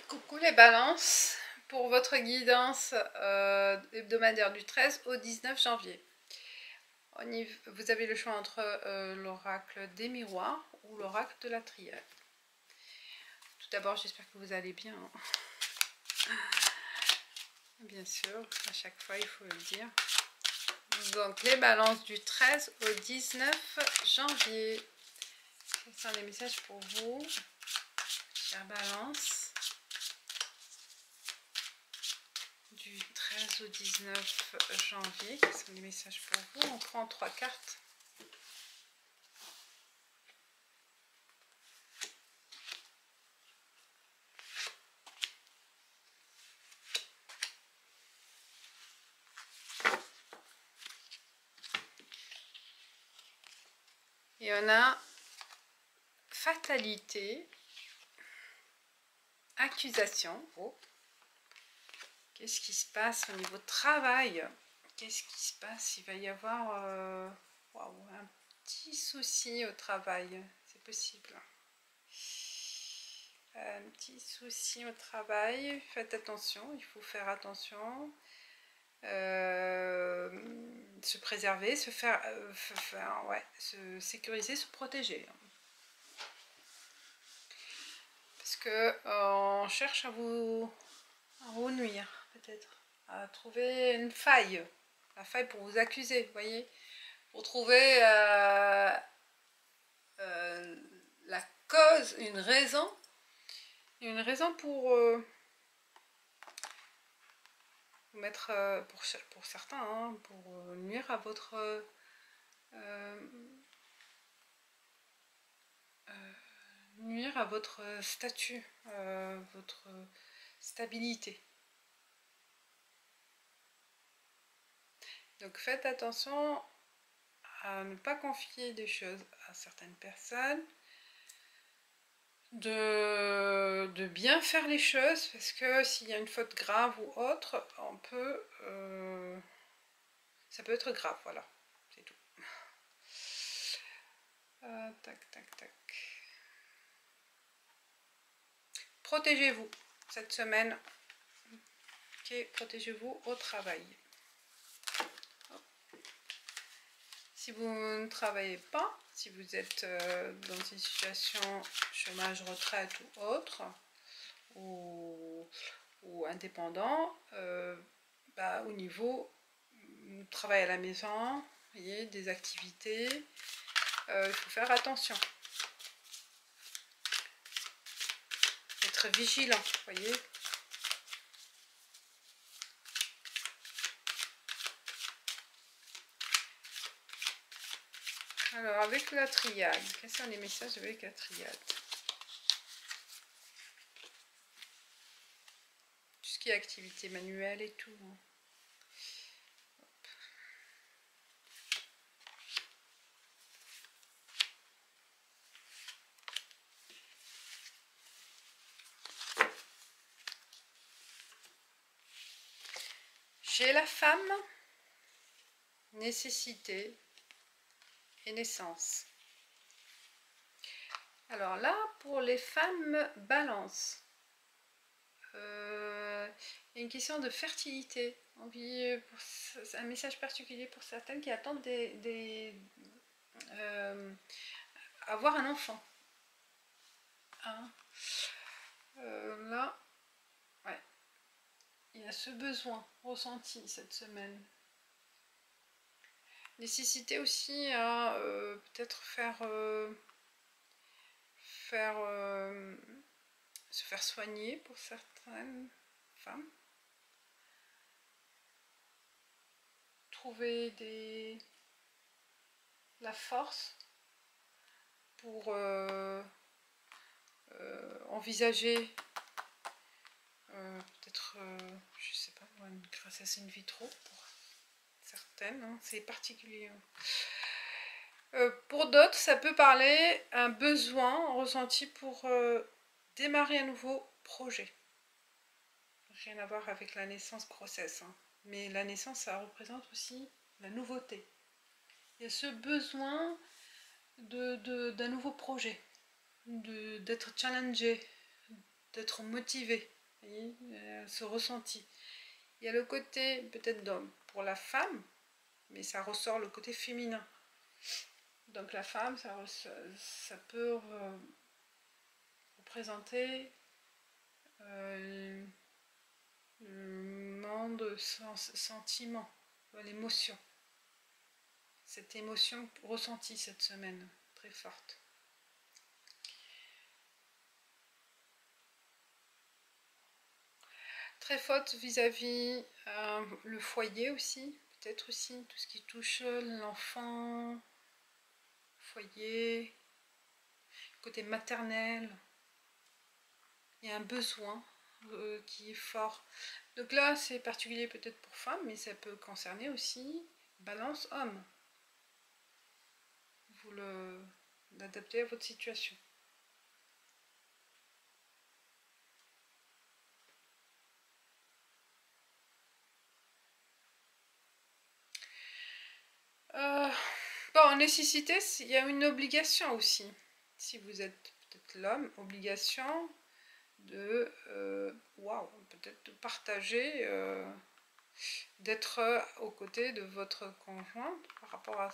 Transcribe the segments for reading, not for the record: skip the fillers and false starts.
Coucou les balances, pour votre guidance hebdomadaire du 13 au 19 janvier. Vous avez le choix entre l'oracle des miroirs ou l'oracle de la triade. Tout d'abord, j'espère que vous allez bien. Bien sûr, à chaque fois, il faut le dire. Donc, les balances du 13 au 19 janvier. Quels sont les messages pour vous, chère balance? Du 13 au 19 janvier, quels sont les messages pour vous? On prend 3 cartes. Et on a fatalité, accusation. Oh. Qu'est-ce qui se passe au niveau travail? Qu'est-ce qui se passe? Il va y avoir un petit souci au travail. C'est possible. Un petit souci au travail. Faites attention, il faut faire attention. Se préserver, se sécuriser, se protéger. Parce que on cherche à vous nuire, peut-être, à trouver une faille, la faille pour vous accuser, vous voyez, pour trouver la cause, une raison pour vous mettre, pour certains, hein, pour nuire à votre statut, votre stabilité. Donc faites attention à ne pas confier des choses à certaines personnes, de bien faire les choses, parce que s'il y a une faute grave ou autre, ça peut être grave, voilà, c'est tout. Tac, tac, tac. Protégez-vous cette semaine. Ok, protégez-vous au travail. Si vous ne travaillez pas, si vous êtes dans une situation chômage, retraite ou autre, ou indépendant, au niveau travail à la maison, vous voyez, des activités, il faut faire attention. Être vigilant, vous voyez. Alors, avec la triade, quels sont les messages avec la triade? Tout ce qui est activité manuelle et tout. J'ai la femme, nécessité et naissance. Alors là, pour les femmes balance, il y a une question de fertilité. Un message particulier pour certaines qui attendent avoir un enfant. Hein, là, ouais, il y a ce besoin ressenti cette semaine. Nécessité aussi à peut-être se faire soigner pour certaines femmes. Trouver la force pour envisager peut-être, je sais pas, une grossesse in vitro pour certaines, hein, c'est particulier. Pour d'autres, ça peut parler un besoin ressenti pour démarrer un nouveau projet. Rien à voir avec la naissance grossesse, hein. Mais la naissance, ça représente aussi la nouveauté. Il y a ce besoin d'un nouveau projet, d'être challengé, d'être motivé, vous voyez, ce ressenti. Il y a le côté peut-être pour la femme, mais ça ressort le côté féminin. Donc la femme, ça peut représenter le monde sentiment, l'émotion. Cette émotion ressentie cette semaine, très forte. Très forte vis-à-vis le foyer aussi, peut-être aussi, tout ce qui touche l'enfant, foyer, côté maternel. Il y a un besoin qui est fort. Donc là, c'est particulier peut-être pour femmes, mais ça peut concerner aussi balance homme. Vous l'adaptez à votre situation. Bon, nécessité, il y a une obligation aussi. Si vous êtes peut-être l'homme, obligation de peut-être de partager, d'être aux côtés de votre conjoint par rapport à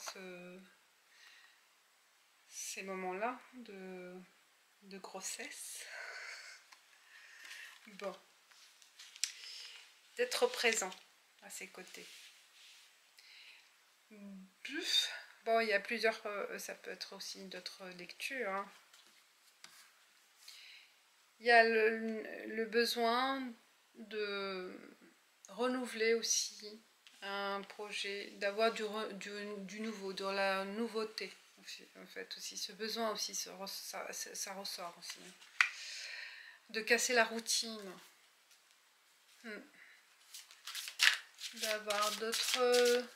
ces moments-là de grossesse. Bon, d'être présent à ses côtés. Bon, il y a plusieurs, ça peut être aussi d'autres lectures. Hein. Il y a le besoin de renouveler aussi un projet, d'avoir du nouveau, de la nouveauté. En fait, aussi, ce besoin aussi, ça ressort aussi. De casser la routine. D'avoir d'autres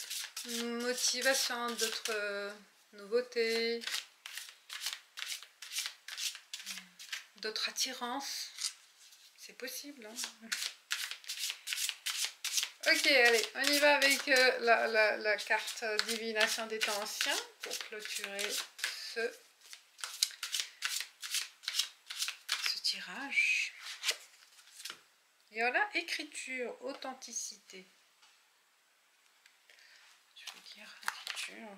motivations, d'autres nouveautés, d'autres attirances. C'est possible. Hein. Ok, allez, on y va avec la carte divination des temps anciens pour clôturer ce tirage. Et voilà, écriture, authenticité. Je veux dire écriture.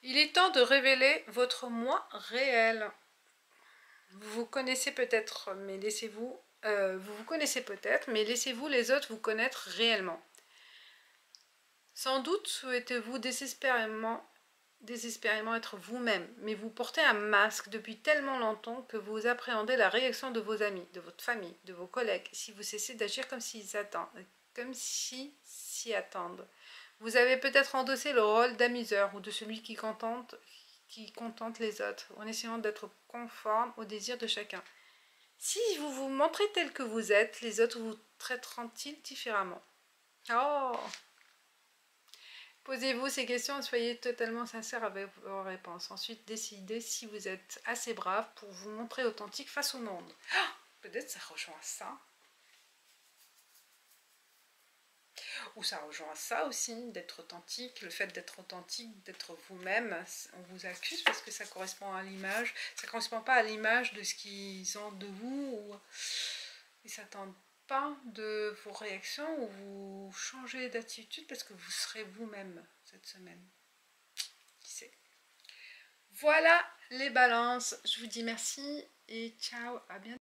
Il est temps de révéler votre moi réel. Vous vous connaissez peut-être, mais laissez-vous... vous vous connaissez peut-être, mais laissez-vous les autres vous connaître réellement. Sans doute souhaitez-vous désespérément être vous-même, mais vous portez un masque depuis tellement longtemps que vous appréhendez la réaction de vos amis, de votre famille, de vos collègues, si vous cessez d'agir comme s'ils s'y attendent. Vous avez peut-être endossé le rôle d'amuseur ou de celui qui contente les autres, en essayant d'être conforme aux désirs de chacun. Si vous vous montrez tel que vous êtes, les autres vous traiteront-ils différemment? Oh! Posez-vous ces questions et soyez totalement sincère avec vos réponses. Ensuite, décidez si vous êtes assez brave pour vous montrer authentique face au monde. Oh, peut-être ça rejoint ça. Ou ça rejoint ça aussi, d'être authentique. Le fait d'être authentique, d'être vous-même, on vous accuse parce que ça correspond à l'image. Ça ne correspond pas à l'image de ce qu'ils ont de vous. Ils ne s'attendent pas de vos réactions ou vous changez d'attitude parce que vous serez vous-même cette semaine. Qui sait? Voilà les balances. Je vous dis merci et ciao, à bientôt.